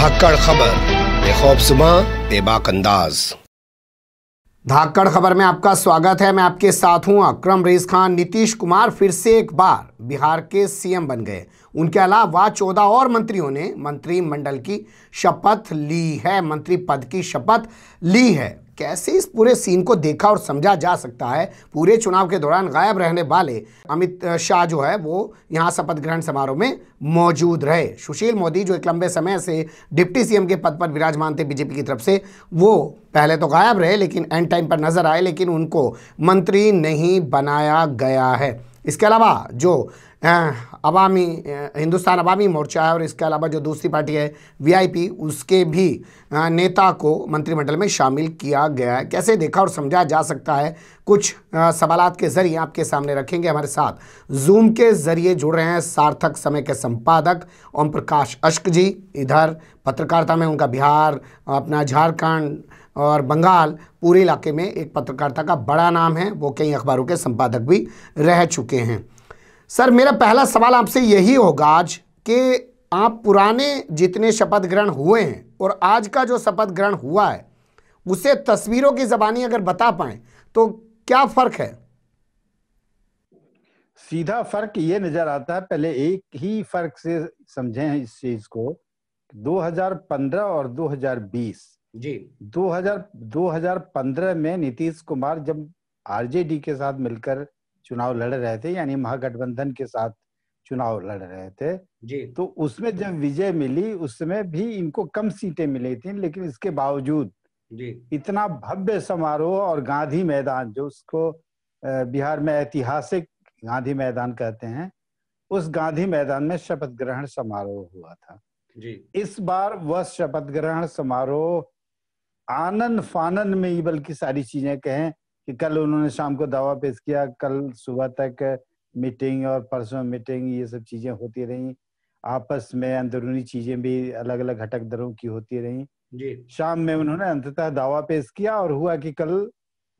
धाकड़ खबर, बेखौफसुमा बेबाक अंदाज। धाकड़ खबर में आपका स्वागत है। मैं आपके साथ हूं अकरम रेज़ खान। नीतीश कुमार फिर से एक बार बिहार के सीएम बन गए। उनके अलावा 14 और मंत्रियों ने मंत्रिमंडल की शपथ ली है, मंत्री पद की शपथ ली है। कैसे इस पूरे सीन को देखा और समझा जा सकता है? पूरे चुनाव के दौरान गायब रहने वाले अमित शाह जो है वो यहाँ शपथ ग्रहण समारोह में मौजूद रहे। सुशील मोदी जो एक लंबे समय से डिप्टी सीएम के पद पर विराजमान थे बीजेपी की तरफ से, वो पहले तो गायब रहे लेकिन एंड टाइम पर नजर आए, लेकिन उनको मंत्री नहीं बनाया गया है। इसके अलावा जो अवामी हिंदुस्तान अवामी मोर्चा है और इसके अलावा जो दूसरी पार्टी है वीआईपी, उसके भी नेता को मंत्रिमंडल में शामिल किया गया है। कैसे देखा और समझा जा सकता है, कुछ सवालात के जरिए आपके सामने रखेंगे। हमारे साथ जूम के जरिए जुड़ रहे हैं सार्थक समय के संपादक ओम प्रकाश अश्क जी। इधर पत्रकारिता में उनका बिहार, अपना झारखंड और बंगाल पूरे इलाके में एक पत्रकारिता का बड़ा नाम है, वो कई अखबारों के संपादक भी रह चुके हैं। सर, मेरा पहला सवाल आपसे यही होगा आज कि आप पुराने जितने शपथ ग्रहण हुए हैं और आज का जो शपथ ग्रहण हुआ है उसे तस्वीरों की जबानी अगर बता पाएं तो क्या फर्क है? सीधा फर्क ये नजर आता है, पहले एक ही फर्क से समझें इस चीज को। 2015 और 2020 जी। 2015 में नीतीश कुमार जब आरजेडी के साथ मिलकर चुनाव लड़ रहे थे, यानी महागठबंधन के साथ चुनाव लड़ रहे थे जी, तो उसमें जब विजय मिली उस समय भी इनको कम सीटें मिली थी, लेकिन इसके बावजूद जी, इतना भव्य समारोह और गांधी मैदान, जो उसको बिहार में ऐतिहासिक गांधी मैदान कहते हैं, उस गांधी मैदान में शपथ ग्रहण समारोह हुआ था। जी। इस बार वह शपथ ग्रहण समारोह आनन फानन में ही, बल्कि सारी चीजें कहें कि कल उन्होंने शाम को दावा पेश किया, कल सुबह तक मीटिंग और परसों मीटिंग, ये सब चीजें होती रही। आपस में अंदरूनी चीजें भी अलग अलग घटक दरों की होती रही जी। शाम में उन्होंने अंततः दावा पेश किया और हुआ कि कल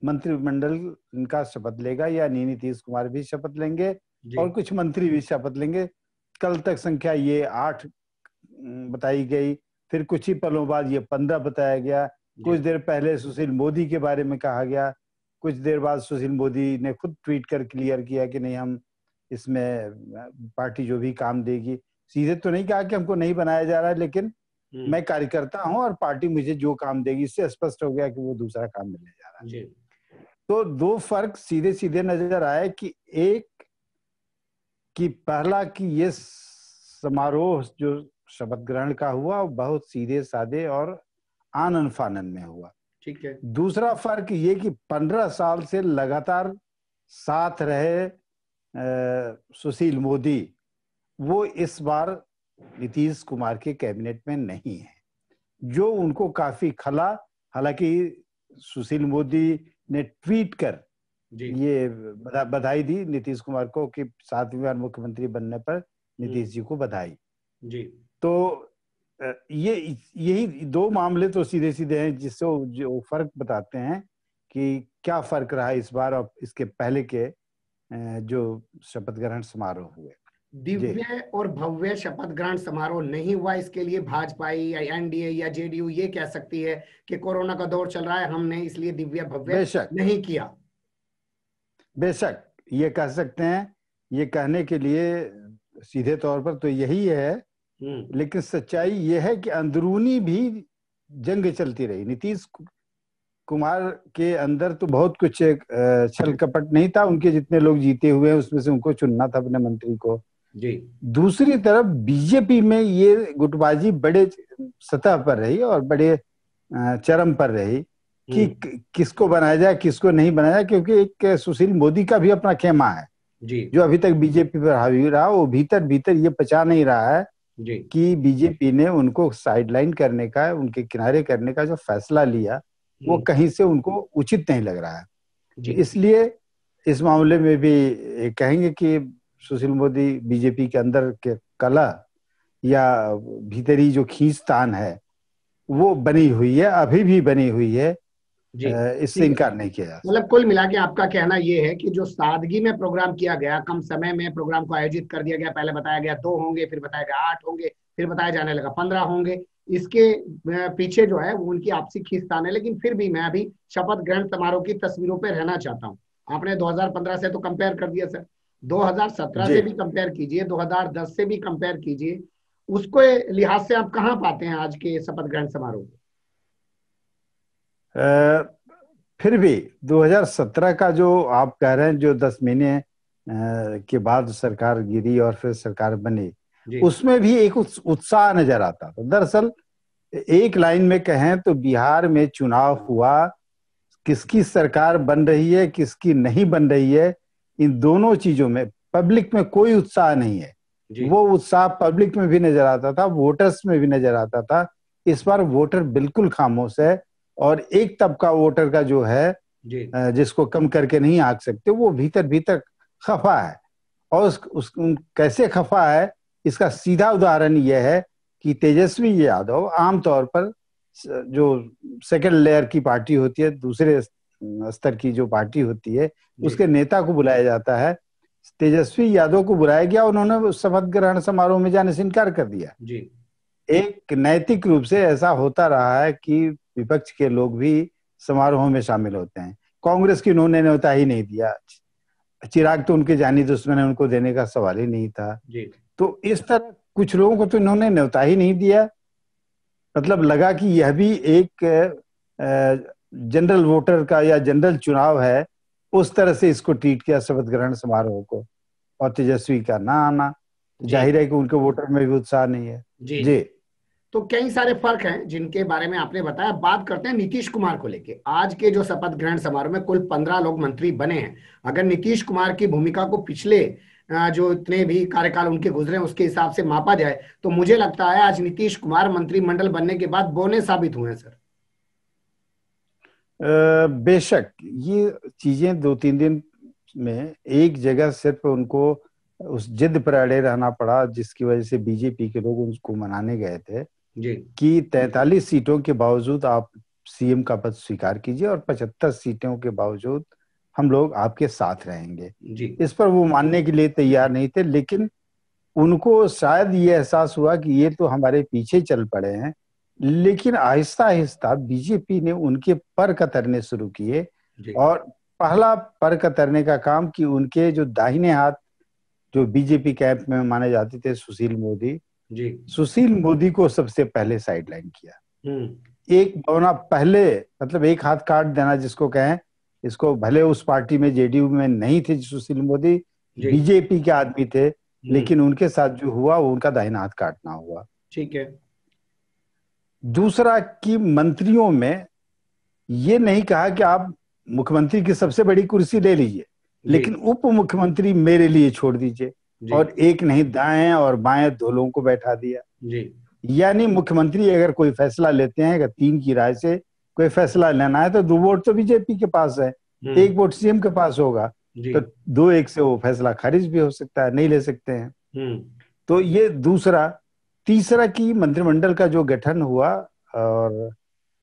मंत्रिमंडल इनका शपथ लेगा, या नीतीश कुमार भी शपथ लेंगे और कुछ मंत्री भी शपथ लेंगे। कल तक संख्या ये 8 बताई गई, फिर कुछ ही पलों बाद ये 15 बताया गया। कुछ देर पहले सुशील मोदी के बारे में कहा गया, कुछ देर बाद सुशील मोदी ने खुद ट्वीट कर क्लियर किया कि नहीं, हम इसमें पार्टी जो भी काम देगी, सीधे तो नहीं कहा कि हमको नहीं बनाया जा रहा है, लेकिन मैं कार्यकर्ता हूं और पार्टी मुझे जो काम देगी, इससे स्पष्ट हो गया कि वो दूसरा काम मिलने जा रहा है जी। तो दो फर्क सीधे सीधे नजर आए कि एक कि पहला कि ये समारोह जो शपथ ग्रहण का हुआ बहुत सीधे साधे और आनन फानन में हुआ। ठीक है। दूसरा फर्क ये कि 15 साल से लगातार साथ रहे सुशील मोदी, वो इस बार नीतीश कुमार के कैबिनेट में नहीं है, जो उनको काफी खला। हालांकि सुशील मोदी ने ट्वीट कर ये बधाई दी नीतीश कुमार को कि 7वीं बार मुख्यमंत्री बनने पर नीतीश जी को बधाई जी। तो यही दो मामले तो सीधे सीधे हैं जिससे जो फर्क बताते हैं कि क्या फर्क रहा इस बार और इसके पहले के जो शपथ ग्रहण समारोह हुए। दिव्य और भव्य शपथ ग्रहण समारोह नहीं हुआ, इसके लिए भाजपा या एनडीए या जेडीयू ये कह सकती है कि कोरोना का दौर चल रहा है, हमने इसलिए दिव्य भव्य नहीं किया। बेशक ये कह सकते हैं, ये कहने के लिए सीधे तौर पर तो यही है, लेकिन सच्चाई ये है कि अंदरूनी भी जंग चलती रही। नीतीश कुमार के अंदर तो बहुत कुछ छल कपट नहीं था, उनके जितने लोग जीते हुए हैं उसमें से उनको चुनना था अपने मंत्री को जी। दूसरी तरफ बीजेपी में ये गुटबाजी बड़े सतह पर रही और बड़े चरम पर रही कि किसको बनाया जाए किसको नहीं बनाया जाए, क्योंकि एक सुशील मोदी का भी अपना खेमा है जी, जो अभी तक बीजेपी पर हावी रहा। वो भीतर भीतर ये पचा नहीं रहा है जी कि बीजेपी ने उनको साइडलाइन करने का, उनके किनारे करने का जो फैसला लिया वो कहीं से उनको उचित नहीं लग रहा है जी। इसलिए इस मामले में भी कहेंगे कि सुशील मोदी बीजेपी के अंदर के कला या भीतरी जो खींचतान है वो बनी हुई है, अभी भी बनी हुई है, इससे इनकार नहीं किया जा सकता। मतलब कुल मिला के आपका कहना यह है कि जो सादगी में प्रोग्राम किया गया, कम समय में प्रोग्राम को आयोजित कर दिया गया, पहले बताया गया 2 होंगे, फिर बताया गया 8 होंगे, फिर बताया जाने लगा 15 होंगे, इसके पीछे जो है वो उनकी आपसी खींचतान है। लेकिन फिर भी मैं अभी शपथ ग्रहण समारोह की तस्वीरों पे रहना चाहता हूँ। आपने 2015 से तो कंपेयर कर दिया सर, 2017 जी। से भी कंपेयर कीजिए, 2010 से भी कंपेयर कीजिए, उसको लिहाज से आप कहाँ पाते हैं आज के शपथ ग्रहण समारोह को? फिर भी 2017 का जो आप कह रहे हैं, जो 10 महीने के बाद सरकार गिरी और फिर सरकार बनी, उसमें भी एक उत्साह नजर आता था। दरअसल एक लाइन में कहें तो बिहार में चुनाव हुआ, किसकी सरकार बन रही है किसकी नहीं बन रही है, इन दोनों चीजों में पब्लिक में कोई उत्साह नहीं है। वो उत्साह पब्लिक में भी नजर आता था, वोटर्स में भी नजर आता था। इस बार वोटर बिल्कुल खामोश है और एक तबका वोटर का जो है जिसको कम करके नहीं आंक सकते, वो भीतर भीतर खफा है। और कैसे खफा है इसका सीधा उदाहरण यह है कि तेजस्वी यादव आमतौर पर जो सेकंड लेयर की पार्टी होती है, दूसरे स्तर की जो पार्टी होती है, उसके नेता को बुलाया जाता है। तेजस्वी यादव को बुलाया गया, उन्होंने शपथ ग्रहण समारोह में जाने से इनकार कर दिया। एक नैतिक रूप से ऐसा होता रहा है कि विपक्ष के लोग भी समारोह में शामिल होते हैं। कांग्रेस की उन्होंने न्योता ही नहीं दिया, चिराग तो उनके जानी दुश्मन है, उनको देने का सवाल ही नहीं था। तो इस तरह कुछ लोगों को तो इन्होंने न्योता ही नहीं दिया। मतलब लगा कि यह भी एक जनरल वोटर का या जनरल चुनाव है, उस तरह से इसको ट्रीट किया शपथ ग्रहण समारोह को। और तेजस्वी का ना आना, जाहिर है कि उनके वोटर में भी उत्साह नहीं है। जी। तो कई सारे फर्क हैं जिनके बारे में आपने बताया। बात करते हैं नीतीश कुमार को लेके। आज के जो शपथ ग्रहण समारोह में कुल 15 लोग मंत्री बने हैं। अगर नीतीश कुमार की भूमिका को पिछले जो इतने भी कार्यकाल उनके गुजरे उसके हिसाब से मापा जाए तो मुझे लगता है आज नीतीश कुमार मंत्रिमंडल बनने के बाद बौने साबित हुए हैं सर। बेशक ये चीजें 2-3 दिन में एक जगह सिर्फ उनको उस जिद पर अड़े रहना पड़ा, जिसकी वजह से बीजेपी के लोग उनको मनाने गए थे कि 43 सीटों के बावजूद आप सीएम का पद स्वीकार कीजिए और 75 सीटों के बावजूद हम लोग आपके साथ रहेंगे। इस पर वो मानने के लिए तैयार नहीं थे, लेकिन उनको शायद ये एहसास हुआ कि ये तो हमारे पीछे चल पड़े हैं। लेकिन आहिस्ता आहिस्ता बीजेपी ने उनके पर कतरने शुरू किए और पहला पर कतरने का काम कि उनके जो दाहिने हाथ जो बीजेपी कैंप में माने जाते थे सुशील मोदी को सबसे पहले साइडलाइन किया। एक भावना पहले, मतलब एक हाथ काट देना जिसको कहें, इसको भले उस पार्टी में जेडीयू में नहीं थे सुशील मोदी, बीजेपी के आदमी थे, लेकिन उनके साथ जो हुआ वो उनका दाहिना हाथ काटना हुआ। ठीक है। दूसरा कि मंत्रियों में ये नहीं कहा कि आप मुख्यमंत्री की सबसे बड़ी कुर्सी ले लीजिए, लेकिन उप मुख्यमंत्री मेरे लिए छोड़ दीजिए। और एक नहीं दाएं और बाएं दो लोगों को बैठा दिया। यानी मुख्यमंत्री अगर कोई फैसला लेते हैं, अगर 3 की राय से कोई फैसला लेना है तो 2 वोट तो बीजेपी के पास है, 1 वोट सीएम के पास होगा, तो 2-1 से वो फैसला खारिज भी हो सकता है, नहीं ले सकते हैं। तो ये दूसरा। तीसरा कि मंत्रिमंडल का जो गठन हुआ और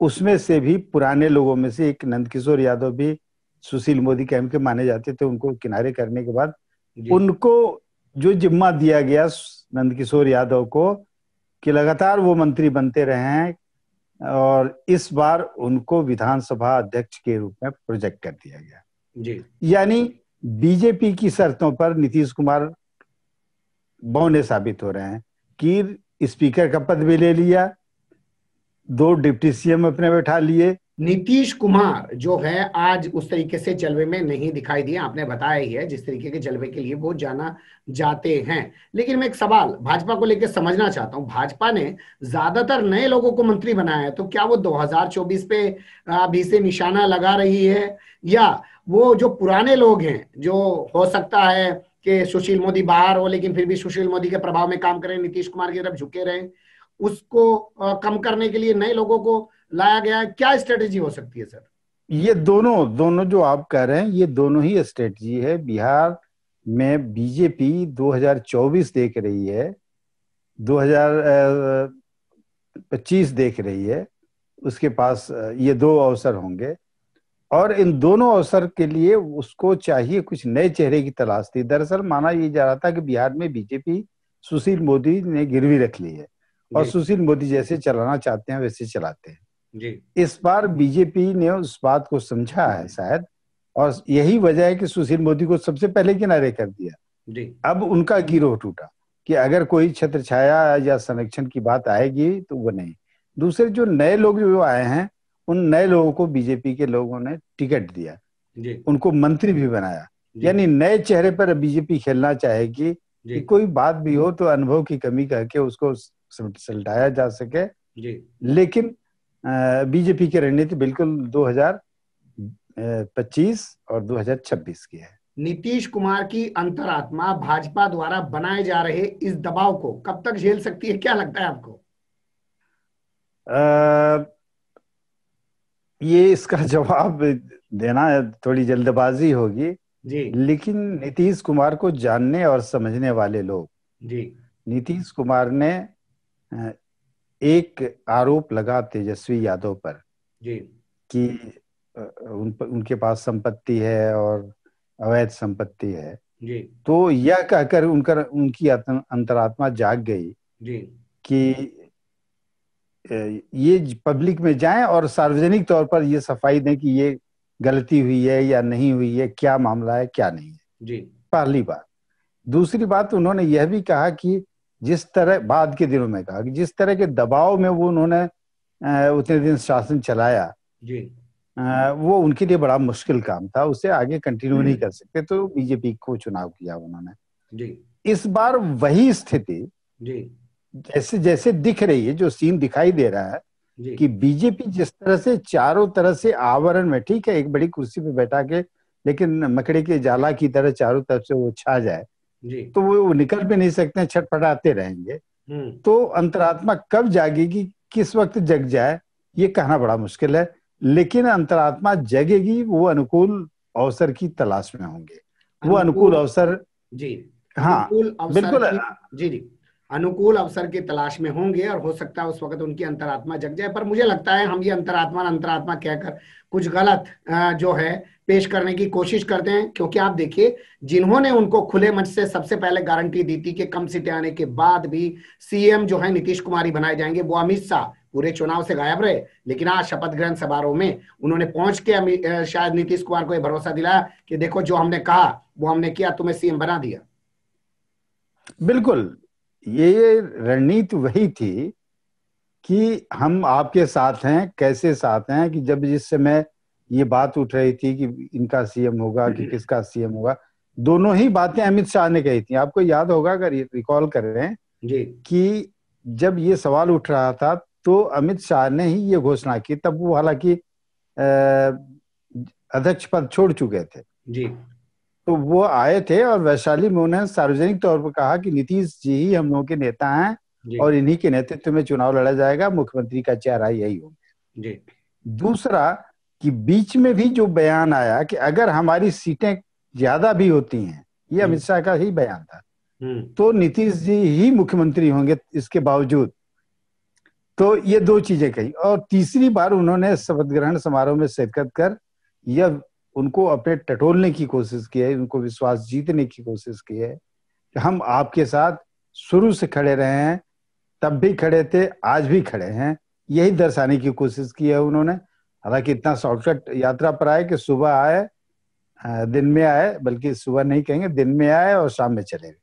उसमें से भी पुराने लोगों में से एक नंदकिशोर यादव भी सुशील मोदी कैंप के माने जाते थे, उनको किनारे करने के बाद उनको जो जिम्मा दिया गया नंदकिशोर यादव को कि लगातार वो मंत्री बनते रहे हैं और इस बार उनको विधानसभा अध्यक्ष के रूप में प्रोजेक्ट कर दिया गया। यानी बीजेपी की शर्तों पर नीतीश कुमार बौने साबित हो रहे हैं कि स्पीकर का पद भी ले लिया, 2 डिप्टी सीएम अपने बैठा लिए। नीतीश कुमार जो है आज उस तरीके से जलवे में नहीं दिखाई दिए, आपने बताया ही है जिस तरीके के जलवे के लिए वो जाना जाते हैं। लेकिन मैं एक सवाल भाजपा को लेकर समझना चाहता हूं। भाजपा ने ज्यादातर नए लोगों को मंत्री बनाया है, तो क्या वो 2024 पे अभी से निशाना लगा रही है, या वो जो पुराने लोग हैं, जो हो सकता है कि सुशील मोदी बाहर हो लेकिन फिर भी सुशील मोदी के प्रभाव में काम करें, नीतीश कुमार की तरफ झुके रहे, उसको कम करने के लिए नए लोगों को लाया गया है? क्या स्ट्रेटेजी हो सकती है सर? ये दोनों जो आप कह रहे हैं, ये दोनों ही स्ट्रेटेजी है। बिहार में बीजेपी 2024 देख रही है, 2025 देख रही है, उसके पास ये 2 अवसर होंगे और इन दोनों अवसर के लिए उसको चाहिए कुछ नए चेहरे की तलाश थी। दरअसल माना ये जा रहा था कि बिहार में बीजेपी सुशील मोदी ने गिरवी रख ली है और सुशील मोदी जैसे चलाना चाहते हैं वैसे चलाते हैं जी। इस बार बीजेपी ने उस बात को समझा है शायद, और यही वजह है कि सुशील मोदी को सबसे पहले किनारे कर दिया जी। अब उनका गिरोह टूटा कि अगर कोई छत्र छाया या संरक्षण की बात आएगी तो वो नहीं। दूसरे जो नए लोग जो आए हैं उन नए लोगों को बीजेपी के लोगों ने टिकट दिया जी। उनको मंत्री भी बनाया, यानी नए चेहरे पर बीजेपी खेलना चाहेगी कि कोई बात भी हो तो अनुभव की कमी करके उसको सलटाया जा सके। लेकिन बीजेपी की रणनीति बिल्कुल 2025 और 2026 की है। नीतीश कुमार की अंतरात्मा भाजपा द्वारा बनाए जा रहे इस दबाव को कब तक झेल सकती है, क्या लगता है आपको? ये इसका जवाब देना थोड़ी जल्दबाजी होगी जी। लेकिन नीतीश कुमार को जानने और समझने वाले लोग जी। नीतीश कुमार ने एक आरोप लगा तेजस्वी यादव पर जी कि उनके पास संपत्ति है और अवैध संपत्ति है जी। तो यह कहकर उनकी अंतरात्मा जाग गई जी कि ये पब्लिक में जाएं और सार्वजनिक तौर पर ये सफाई दें कि ये गलती हुई है या नहीं हुई है, क्या मामला है क्या नहीं है। जी। पहली बात। दूसरी बात, उन्होंने यह भी कहा कि जिस तरह बाद के दिनों में कहा कि जिस तरह के दबाव में वो उन्होंने उतने दिन शासन चलाया जी। वो उनके लिए बड़ा मुश्किल काम था, उसे आगे कंटिन्यू नहीं कर सकते, तो बीजेपी को चुनाव किया उन्होंने। जी। इस बार वही स्थिति जी जैसे जैसे दिख रही है, जो सीन दिखाई दे रहा है कि बीजेपी जिस तरह से चारों तरह से आवरण में, ठीक है एक बड़ी कुर्सी पे बैठा के, लेकिन मकड़े के जाला की तरह चारों तरफ से वो छा जाए तो वो निकल भी नहीं सकते, छटपटाते रहेंगे। तो अंतरात्मा कब जागेगी, किस वक्त जग जाए, ये कहना बड़ा मुश्किल है, लेकिन अंतरात्मा जगेगी, वो अनुकूल अवसर की तलाश में होंगे। वो अनुकूल अवसर, जी हाँ बिल्कुल, जी अनुकूल अवसर की तलाश में होंगे और हो सकता है उस वक्त उनकी अंतरात्मा जग जाए। पर मुझे लगता है हम ये अंतरात्मा कहकर कुछ गलत जो है पेश करने की कोशिश करते हैं, क्योंकि आप देखिए जिन्होंने उनको खुले मंच से सबसे पहले गारंटी दी थी कि कम सीटें आने के बाद भी सीएम जो है नीतीश कुमार ही बनाए जाएंगे, वो अमित शाह पूरे चुनाव से गायब रहे, लेकिन आज शपथ ग्रहण समारोह में उन्होंने पहुंच के शायद नीतीश कुमार को यह भरोसा दिलाया कि देखो जो हमने कहा वो हमने किया, तुम्हें सीएम बना दिया। बिल्कुल, ये रणनीति वही थी कि हम आपके साथ हैं। कैसे साथ हैं कि जब जिस समय ये बात उठ रही थी कि इनका सीएम होगा कि किसका सीएम होगा, दोनों ही बातें अमित शाह ने कही थी। आपको याद होगा अगर रिकॉल कर रहे हैं जी कि जब ये सवाल उठ रहा था तो अमित शाह ने ही ये घोषणा की, तब वो हालांकि अध्यक्ष पद छोड़ चुके थे जी। तो वो आए थे और वैशाली में उन्होंने सार्वजनिक तौर पर कहा कि नीतीश जी ही हम लोगों के नेता हैं और इन्हीं के नेतृत्व में चुनाव लड़ा जाएगा, मुख्यमंत्री का चेहरा यही होंगे। दूसरा कि बीच में भी जो बयान आया कि अगर हमारी सीटें ज्यादा भी होती हैं, ये अमित शाह का ही बयान था, तो नीतीश जी ही मुख्यमंत्री होंगे इसके बावजूद। तो ये दो चीजें कही, और तीसरी बार उन्होंने शपथ ग्रहण समारोह में शिरकत कर यह उनको अपने टटोलने की कोशिश की है, उनको विश्वास जीतने की कोशिश की है कि हम आपके साथ शुरू से खड़े रहे हैं, तब भी खड़े थे, आज भी खड़े हैं, यही दर्शाने की कोशिश की है उन्होंने। हालांकि इतना शॉर्टकट यात्रा पर आए कि सुबह आए दिन में आए, बल्कि सुबह नहीं कहेंगे दिन में आए और शाम में चले गए।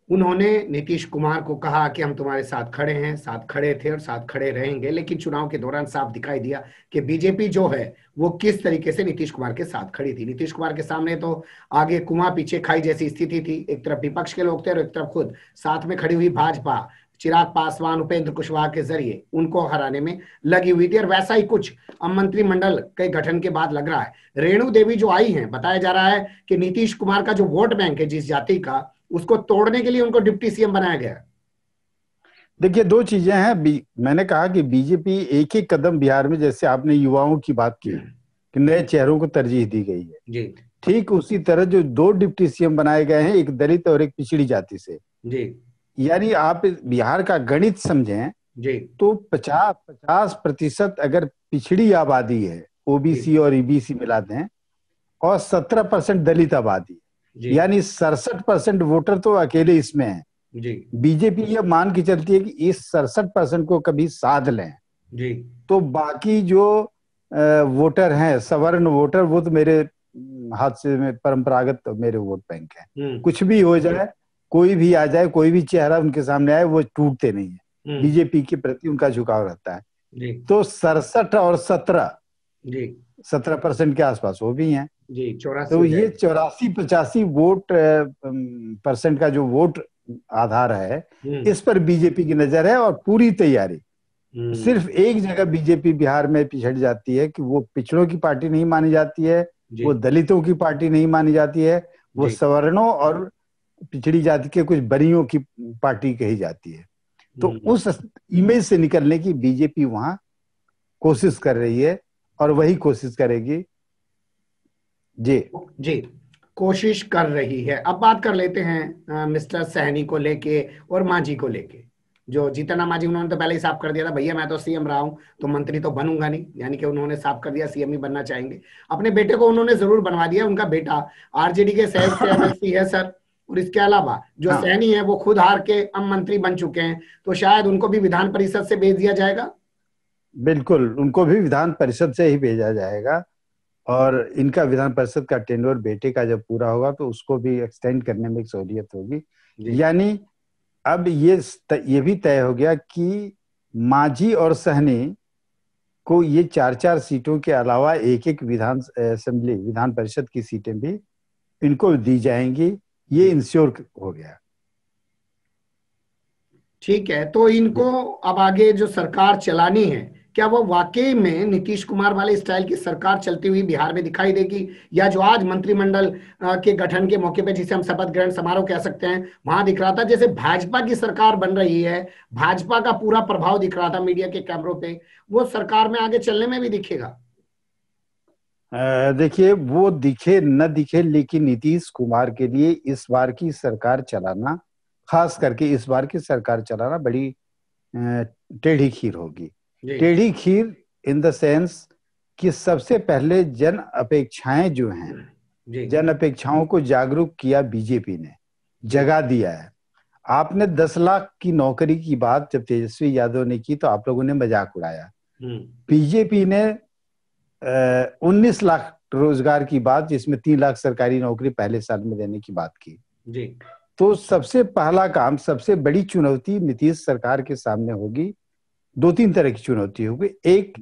उन्होंने नीतीश कुमार को कहा कि हम तुम्हारे साथ खड़े हैं, साथ खड़े थे और साथ खड़े रहेंगे, लेकिन चुनाव के दौरान साफ दिखाई दिया कि बीजेपी जो है वो किस तरीके से नीतीश कुमार के साथ खड़ी थी। नीतीश कुमार के सामने तो आगे कुआं पीछे खाई जैसी स्थिति थी, एक तरफ विपक्ष के लोग थे और एक तरफ खुद साथ में खड़ी हुई भाजपा चिराग पासवान, उपेंद्र कुशवाहा के जरिए उनको हराने में लगी हुई थी। और वैसा ही कुछ अब मंत्रिमंडल के गठन के बाद लग रहा है। रेणु देवी जो आई हैं, बताया जा रहा है कि नीतीश कुमार का जो वोट बैंक है जिस जाति का, उसको तोड़ने के लिए उनको डिप्टी सीएम बनाया गया। देखिए दो चीजें हैं, मैंने कहा कि बीजेपी एक एक कदम बिहार में, जैसे आपने युवाओं की बात की कि नए चेहरों को तरजीह दी गई है जी, ठीक उसी तरह जो दो डिप्टी सीएम बनाए गए हैं, एक दलित और एक पिछड़ी जाति से जी, यानी आप बिहार का गणित समझें जी, तो 50% अगर पिछड़ी आबादी है, ओबीसी और ईबीसी मिला दें, और 17% दलित आबादी, यानी 67% वोटर तो अकेले इसमें है। जी बीजेपी ये मान के चलती है कि इस 67% को कभी साध लें जी तो बाकी जो वोटर हैं, सवर्ण वोटर, वो तो मेरे हाथ से में परंपरागत मेरे वोट बैंक है। कुछ भी हो जाए, कोई भी आ जाए, कोई भी चेहरा उनके सामने आए, वो टूटते नहीं है। बीजेपी के प्रति उनका झुकाव रहता है। जी तो 67 और 17, जी 17% के आसपास वो भी हैं। जी 84 तो हो ये जाएगा। 84-85 वोट परसेंट का जो वोट आधार है, इस पर बीजेपी की नजर है और पूरी तैयारी। सिर्फ एक जगह बीजेपी बिहार में पिछड़ जाती है कि वो पिछड़ों की पार्टी नहीं मानी जाती है, वो दलितों की पार्टी नहीं मानी जाती है, वो सवर्णों और पिछड़ी जाति के कुछ बरियों की पार्टी कही जाती है। तो उस इमेज से निकलने की बीजेपी वहां कोशिश कर रही है और वही कोशिश करेगी। जी जी, कोशिश कर रही है। अब बात कर लेते हैं मिस्टर सहनी को लेके और मांझी को लेके। जो जीतन राम मांझी, उन्होंने तो पहले ही साफ कर दिया था, भैया मैं तो सीएम रहा हूं तो मंत्री तो बनूंगा नहीं, यानी कि उन्होंने साफ कर दिया सीएम ही बनना चाहेंगे। अपने बेटे को उन्होंने जरूर बनवा दिया, उनका बेटा आरजेडी के सहयोग से एमएलसी है सर। और इसके अलावा जो हाँ, सहनी है वो खुद हार के अब मंत्री बन चुके हैं, तो शायद उनको भी विधान परिषद से भेज दिया जाएगा। बिल्कुल, उनको भी विधान परिषद से ही भेजा जाएगा और इनका विधान परिषद का टेन्योर बेटे का जब पूरा होगा तो उसको भी एक्सटेंड करने में एक सहूलियत होगी। यानी अब ये भी तय हो गया कि मांझी और सहनी को ये 4-4 सीटों के अलावा एक विधान परिषद की सीटें भी इनको दी जाएंगी। ये इंश्योर हो गया। ठीक है, तो इनको अब आगे जो सरकार चलानी है, क्या वो वाकई में नीतीश कुमार वाले स्टाइल की सरकार चलती हुई बिहार में दिखाई देगी, या जो आज मंत्रिमंडल के गठन के मौके पे, जिसे हम शपथ ग्रहण समारोह कह सकते हैं, वहां दिख रहा था जैसे भाजपा की सरकार बन रही है, भाजपा का पूरा प्रभाव दिख रहा था मीडिया के कैमरों पे, वो सरकार में आगे चलने में भी दिखेगा? देखिए, वो दिखे न दिखे, लेकिन नीतीश कुमार के लिए इस बार की सरकार चलाना, खास करके इस बार की सरकार चलाना बड़ी टेढ़ी खीर होगी। टेढ़ी खीर इन द सेंस कि सबसे पहले जन अपेक्षाएं जो हैं, जन अपेक्षाओं को जागरूक किया बीजेपी ने, जगा दिया है। आपने 10 लाख की नौकरी की बात जब तेजस्वी यादव ने की तो आप लोगों ने मजाक उड़ाया। बीजेपी ने 19 लाख रोजगार की बात, जिसमें 3 लाख सरकारी नौकरी पहले साल में देने की बात की। तो सबसे पहला काम, सबसे बड़ी चुनौती नीतीश सरकार के सामने होगी। 2-3 तरह की चुनौती होगी। एक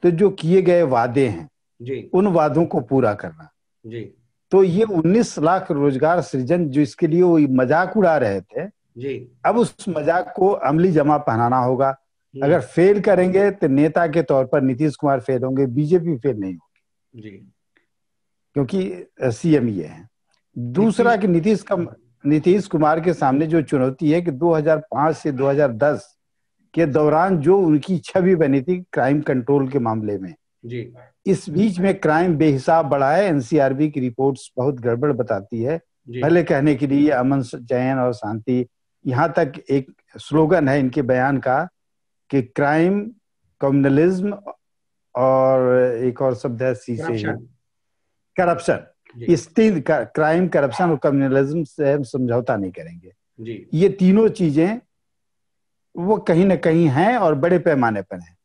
तो जो किए गए वादे हैं, उन वादों को पूरा करना। तो ये 19 लाख रोजगार सृजन जो इसके लिए वो मजाक उड़ा रहे थे, अब उस मजाक को अमली जमा पहनाना होगा। अगर फेल करेंगे तो नेता के तौर पर नीतीश कुमार फेल होंगे, बीजेपी फेल नहीं होगी, क्योंकि सीएम ये है। दूसरा कि नीतीश कुमार के सामने जो चुनौती है कि 2005 से 2010 के दौरान जो उनकी छवि बनी थी क्राइम कंट्रोल के मामले में, इस बीच में क्राइम बेहिसाब बढ़ा है। एनसीआरबी की रिपोर्ट्स बहुत गड़बड़ बताती है। भले कहने के लिए अमन, चैन और शांति, यहाँ तक एक स्लोगन है इनके बयान का कि क्राइम, कम्युनलिज्म और एक और शब्द है करप्शन। इस 3 क्राइम, करप्शन और कम्युनलिज्म से हम समझौता नहीं करेंगे। ये तीनों चीजें वो कहीं ना कहीं हैं और बड़े पैमाने पर हैं।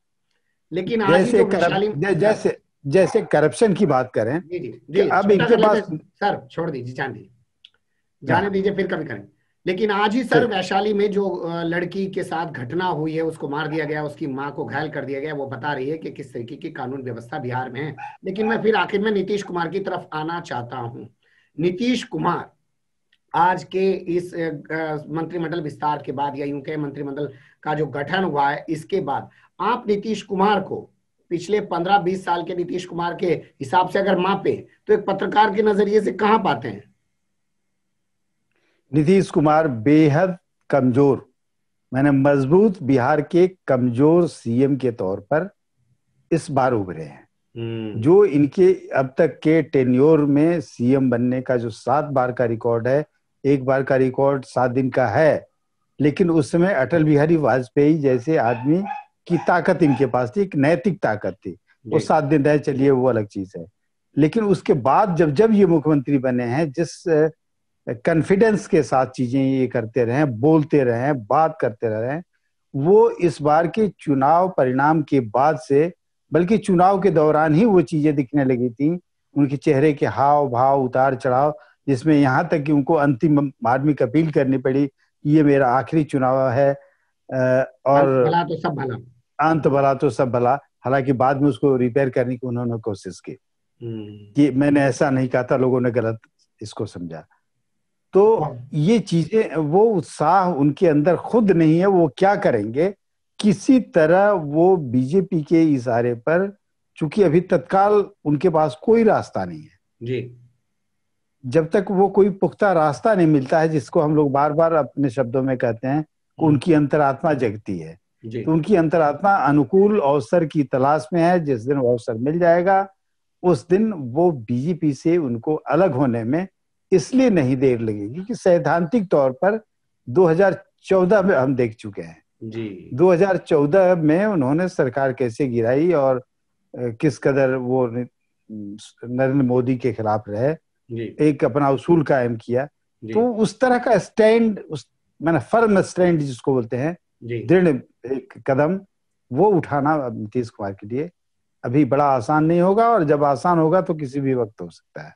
लेकिन आज ही जैसे करप्शन की बात करें, अब इनके पास, सर छोड़ दीजिए, जाने दीजिए, फिर कभी करें। लेकिन आज ही सर वैशाली में जो लड़की के साथ घटना हुई है, उसको मार दिया गया, उसकी मां को घायल कर दिया गया, वो बता रही है कि किस तरीके की कानून व्यवस्था बिहार में है। लेकिन मैं फिर आखिर में नीतीश कुमार की तरफ आना चाहता हूं। नीतीश कुमार आज के इस मंत्रिमंडल विस्तार के बाद, या यूं कहें मंत्रिमंडल का जो गठन हुआ है, इसके बाद आप नीतीश कुमार को पिछले 15-20 साल के नीतीश कुमार के हिसाब से अगर मापे तो एक पत्रकार के नजरिए से कहां पाते हैं? नीतीश कुमार बेहद कमजोर, मैंने मजबूत बिहार के कमजोर सीएम के तौर पर इस बार उभरे हैं। जो इनके अब तक के टेन्योर में सीएम बनने का जो 7 बार का रिकॉर्ड है, 1 बार का रिकॉर्ड 7 दिन का है, लेकिन उस समय अटल बिहारी वाजपेयी जैसे आदमी की ताकत इनके पास थी, एक नैतिक ताकत थी। वो 7 दिन रहे, चलिए वो अलग चीज है। लेकिन उसके बाद जब ये मुख्यमंत्री बने हैं, जिस कॉन्फिडेंस के साथ चीजें ये करते रहे, बोलते रहे, बात करते रहे, वो इस बार के चुनाव परिणाम के बाद से, बल्कि चुनाव के दौरान ही वो चीजें दिखने लगी थी, उनके चेहरे के हाव भाव, उतार चढ़ाव, जिसमें यहाँ तक कि उनको अंतिम मार्मिक अपील करनी पड़ी, ये मेरा आखिरी चुनाव है और भला तो सब भला, अंत भला तो सब भला। हालांकि बाद में उसको रिपेयर करने की उन्होंने कोशिश की कि मैंने ऐसा नहीं कहा था, लोगों ने गलत इसको समझा। तो ये चीजें, वो उत्साह उनके अंदर खुद नहीं है, वो क्या करेंगे, किसी तरह वो बीजेपी के इशारे पर, चूंकि अभी तत्काल उनके पास कोई रास्ता नहीं है जी, जब तक वो कोई पुख्ता रास्ता नहीं मिलता है, जिसको हम लोग बार बार अपने शब्दों में कहते हैं कि उनकी अंतरात्मा जगती है, तो उनकी अंतरात्मा अनुकूल अवसर की तलाश में है। जिस दिन वो अवसर मिल जाएगा उस दिन वो बीजेपी से उनको अलग होने में इसलिए नहीं देर लगेगी कि सैद्धांतिक तौर पर 2014 में हम देख चुके हैं जी। 2014 में उन्होंने सरकार कैसे गिराई और किस कदर वो नरेंद्र मोदी के खिलाफ रहे, एक अपना उसूल कायम किया। तो उस तरह का स्टैंड, उस मैंने फर्म स्टैंड जिसको बोलते हैं, दृढ़ एक कदम, वो उठाना नीतीश कुमार के लिए अभी बड़ा आसान नहीं होगा, और जब आसान होगा तो किसी भी वक्त हो सकता है।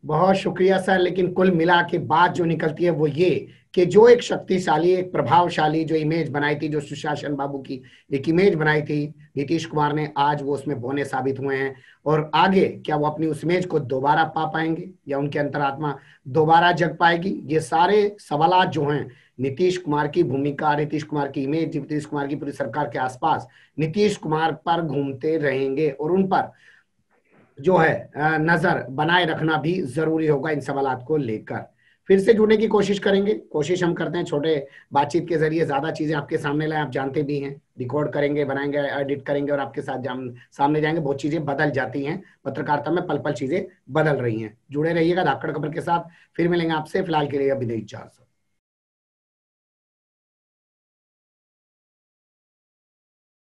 बहुत शुक्रिया सर। लेकिन कुल मिला के बात जो निकलती है वो ये कि जो एक शक्तिशाली, एक प्रभावशाली जो इमेज बनाई थी, जो सुशासन बाबू की एक इमेज बनाई थी नीतीश कुमार ने, आज वो उसमें बौने साबित हुए हैं। और आगे क्या वो अपनी उस इमेज को दोबारा पा पाएंगे या उनकी अंतरात्मा दोबारा जग पाएगी? ये सारे सवाल जो हैं, नीतीश कुमार की भूमिका, नीतीश कुमार की इमेज, नीतीश कुमार की पूरी सरकार के आसपास नीतीश कुमार पर घूमते रहेंगे और उन पर जो है नजर बनाए रखना भी जरूरी होगा इन सवालात को लेकर। फिर से जुड़ने की कोशिश करेंगे, कोशिश हम करते हैं छोटे बातचीत के जरिए ज्यादा चीजें आपके सामने लाएं। आप जानते भी हैं, रिकॉर्ड करेंगे, बनाएंगे, एडिट करेंगे और आपके साथ सामने जाएंगे। बहुत चीजें बदल जाती हैं, पत्रकारिता में पल पल चीजें बदल रही हैं। जुड़े रहिएगा धाकड़ खबर के साथ। फिर मिलेंगे आपसे, फिलहाल के लिए विदेश इजाजत।